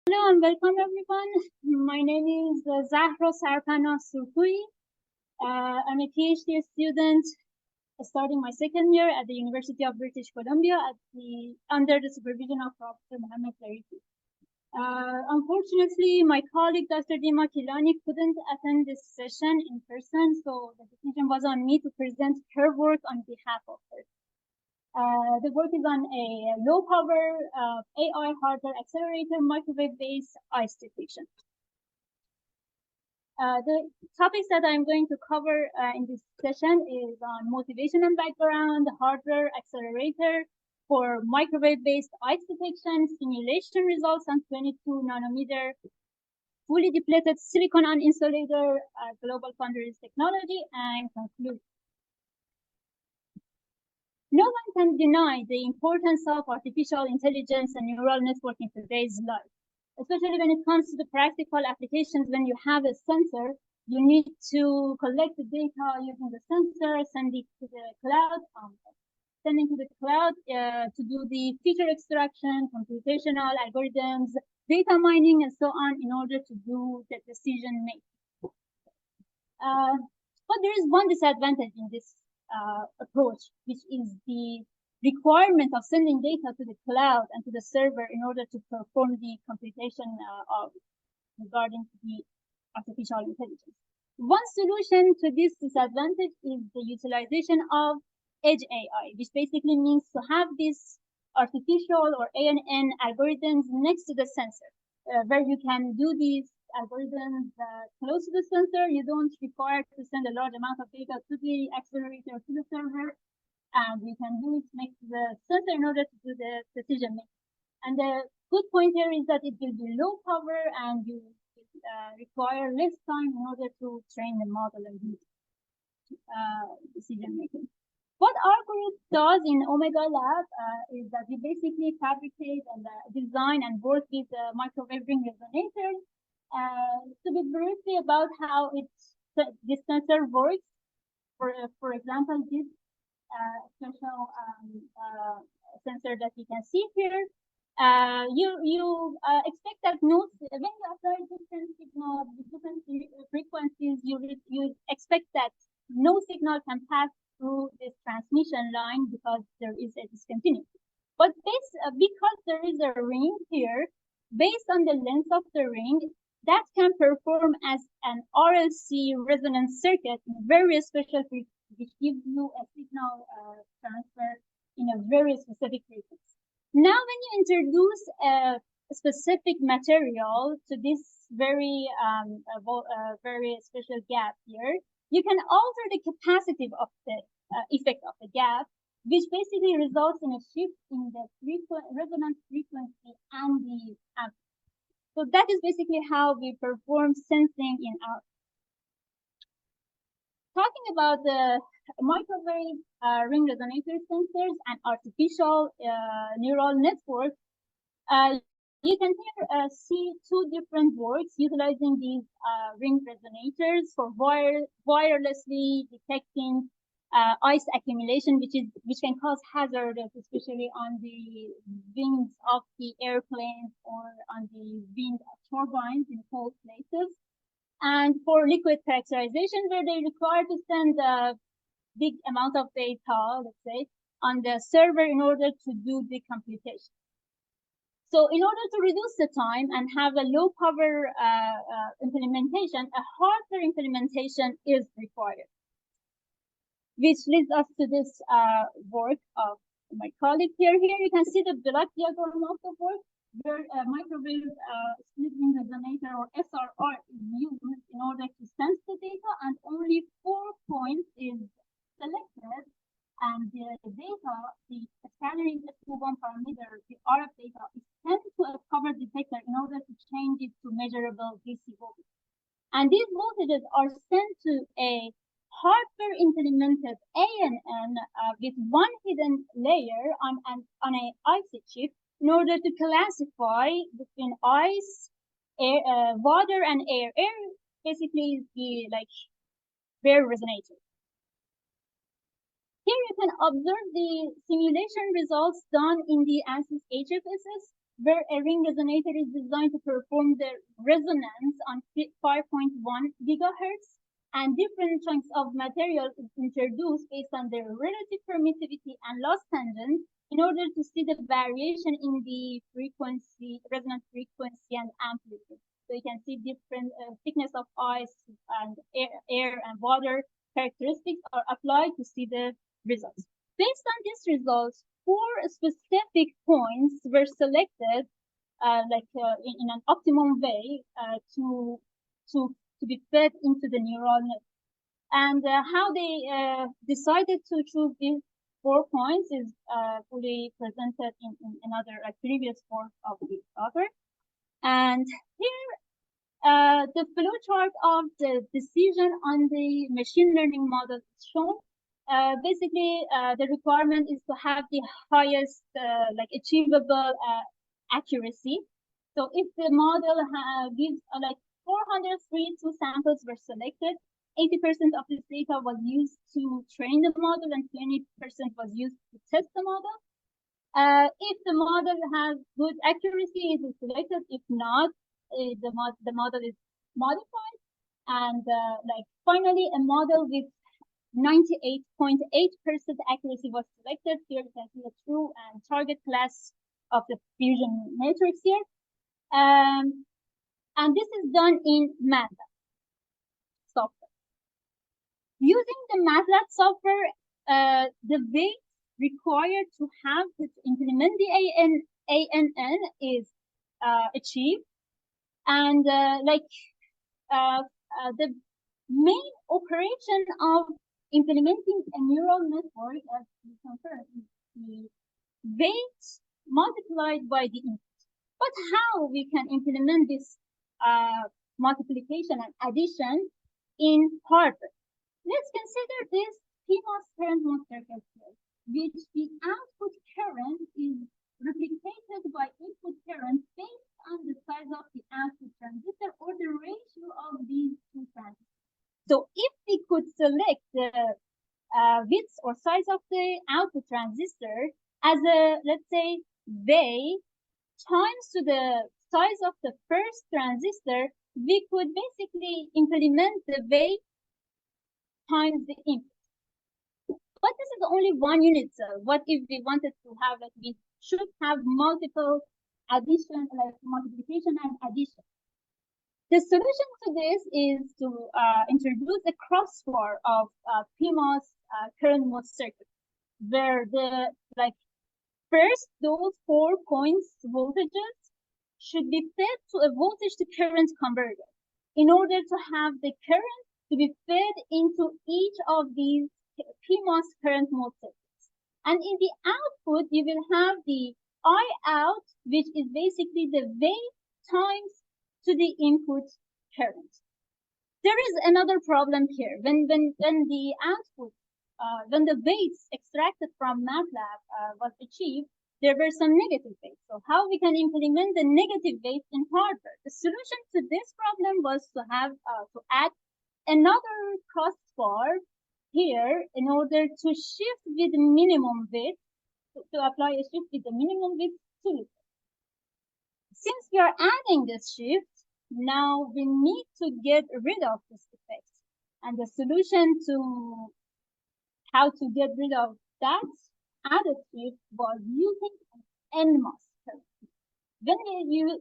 Hello and welcome everyone. My name is Zahra Sarpana Surkui. I'm a PhD student starting my second year at the University of British Columbia under the supervision of Professor Mohammad Zarifi. Unfortunately, my colleague Dr. Dima Kilani couldn't attend this session in person, so the decision was on me to present her work on behalf of her. The work is on a low power AI hardware accelerator microwave-based ice detection. The topics that I'm going to cover in this session is on motivation and background, hardware accelerator for microwave-based ice detection, simulation results on 22 nanometer fully depleted silicon on insulator, global foundries technology, and conclude. No one can deny the importance of artificial intelligence and neural network in today's life, especially when it comes to the practical applications. When you have a sensor, you need to collect the data using the sensor, send it to the cloud, sending to the cloud to do the feature extraction, computational algorithms, data mining, and so on in order to do the decision making. But there is one disadvantage in this approach, which is the requirement of sending data to the cloud and to the server in order to perform the computation regarding the artificial intelligence. One solution to this disadvantage is the utilization of edge AI, which basically means to have these artificial or ANN algorithms next to the sensor, where you can do these algorithms close to the sensor. You don't require to send a large amount of data to the accelerator or to the server, and you can do it next to the sensor in order to do the decision making. And the good point here is that it will be low power and you require less time in order to train the model and do decision making. What our group does in Omega Lab is that we basically fabricate and design and work with microwave ring resonators. To be briefly about how this sensor works. For example, this special sensor that you can see here. You expect that when you apply different signals with different frequencies, you expect that no signal can pass through this transmission line because there is a discontinuity. But because there is a ring here, based on the length of the ring, that can perform as an RLC resonance circuit in very special frequency, which gives you a signal transfer in a very specific frequency. Now, when you introduce a specific material to this very special gap here, you can alter the capacity of the effect of the gap, which basically results in a shift in the resonance frequency and the amplitude. So that is basically how we perform sensing in our. Talking about the microwave ring resonator sensors and artificial neural networks, you can here see two different works utilizing these ring resonators for wirelessly detecting ice accumulation, which can cause hazards, especially on the wings of the airplanes or on the wind turbines in cold places. And for liquid characterization, where they require to send a big amount of data, let's say, on the server in order to do the computation. So in order to reduce the time and have a low power implementation, a hardware implementation is required. Which leads us to this work of my colleague here. Here you can see the block diagram of the work, where a microwave split ring resonator or SRR is used in order to sense the data, and only 4 points is selected, and the data, the scattering S21 parameter, the RF data, is sent to a cover detector in order to change it to measurable DC voltage. And these voltages are sent to a hardware implemented ANN with one hidden layer on a IC chip in order to classify between ice, air, water, and air. Air basically is the bare resonator. Here you can observe the simulation results done in the ANSYS HFSS where a ring resonator is designed to perform the resonance on 5.1 gigahertz, and different chunks of material is introduced based on their relative permittivity and loss tangent in order to see the variation in the frequency, resonance frequency and amplitude. So you can see different thickness of ice and air and water characteristics are applied to see the results. Based on these results, 4 specific points were selected in an optimum way to be fed into the neural net. And how they decided to choose these 4 points is fully presented in another previous work of the author. And here, the flowchart of the decision on the machine learning model is shown. Basically, the requirement is to have the highest achievable accuracy. So if the model gives 402 samples were selected, 80% of this data was used to train the model and 20% was used to test the model. If the model has good accuracy, it is selected. If not, the model is modified. And finally, a model with 98.8% accuracy was selected. Here you can see the true and target class of the fusion matrix here. And this is done in MATLAB software. Using the MATLAB software, the weight required to have to implement the ANN is achieved. And the main operation of implementing a neural network, as we confirm, is the weight multiplied by the input. But how we can implement this multiplication and addition in hardware? Let's consider this PMOS current mode circuit here, which the output current is replicated by input current based on the size of the output transistor or the ratio of these two transistors. So if we could select the width or size of the output transistor as a, let's say, V times to the size of the first transistor, we could basically implement the V times the input. But this is only one unit cell. What if we wanted to have, we should have multiple addition, multiplication and addition? The solution to this is to introduce a crossbar of PMOS current mode circuit, where the first those 4 points voltages should be fed to a voltage to current converter in order to have the current to be fed into each of these PMOS current mode circuits. And in the output, you will have the I out, which is basically the weight times to the input current. There is another problem here. When the output, when the weights extracted from MATLAB was achieved, there were some negative weights. So how we can implement the negative weights in hardware? The solution to this problem was to have to add another crossbar here in order to shift with minimum width, to apply a shift with the minimum width to it. Since we are adding this shift, now we need to get rid of this effect. And the solution to how to get rid of that added shift was using an NMOS current. When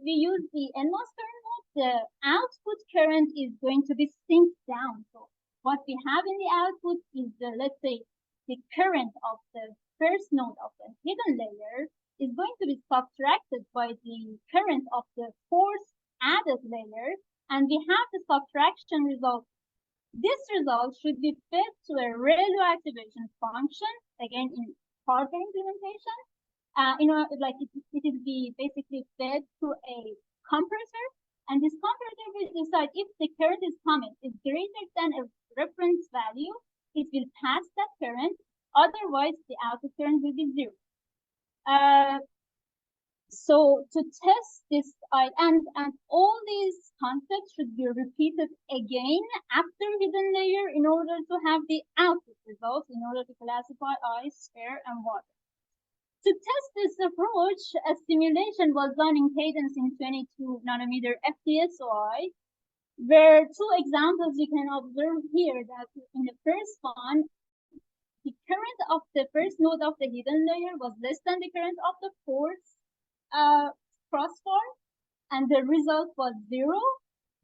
we use the NMOS current, the output current is going to be synced down. So what we have in the output is the, let's say, the current of the first node of the hidden layer is going to be subtracted by the current of the fourth added layer, and we have the subtraction result. This result should be fed to a ReLU activation function, again in hardware implementation. It will be basically fed to a compressor, and this compressor will decide if the current is coming is greater than a reference value, it will pass that current. Otherwise, the output current will be 0. So to test this, and all these concepts should be repeated again after hidden layer in order to have the output results, in order to classify ice, air, and water. To test this approach, a simulation was done in cadence in 22 nanometer FTSOI, where two examples you can observe here that in the first one, the current of the first node of the hidden layer was less than the current of the fourth crossbar, and the result was 0,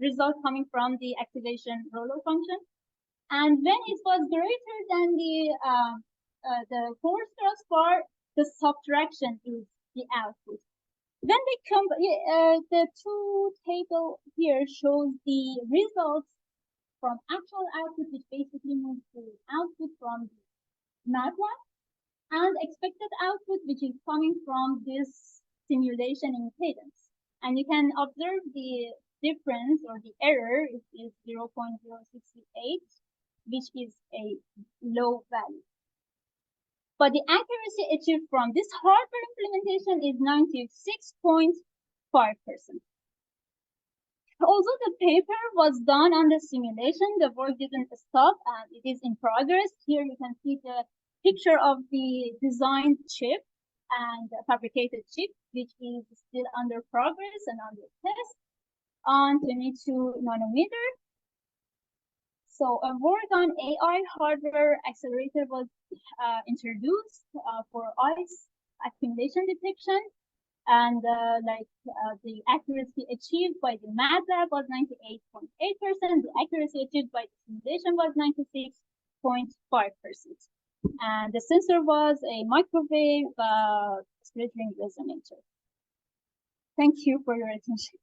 result coming from the activation roller function. And when it was greater than the fourth crossbar, the subtraction is the output. When the two table here shows the results from actual output, which basically means the output from the MATLAB, and expected output, which is coming from this simulation in cadence. And you can observe the difference or the error is 0.068, which is a low value. But the accuracy achieved from this hardware implementation is 96.5%. Although the paper was done on the simulation, the work didn't stop and it is in progress. Here you can see the picture of the designed chip and fabricated chip, which is still under progress and under test on 22 nanometer. So a work on AI hardware accelerator was introduced for ice accumulation detection, and the accuracy achieved by the MATLAB was 98.8%. The accuracy achieved by the simulation was 96.5%. And the sensor was a microwave split ring resonator. Thank you for your attention.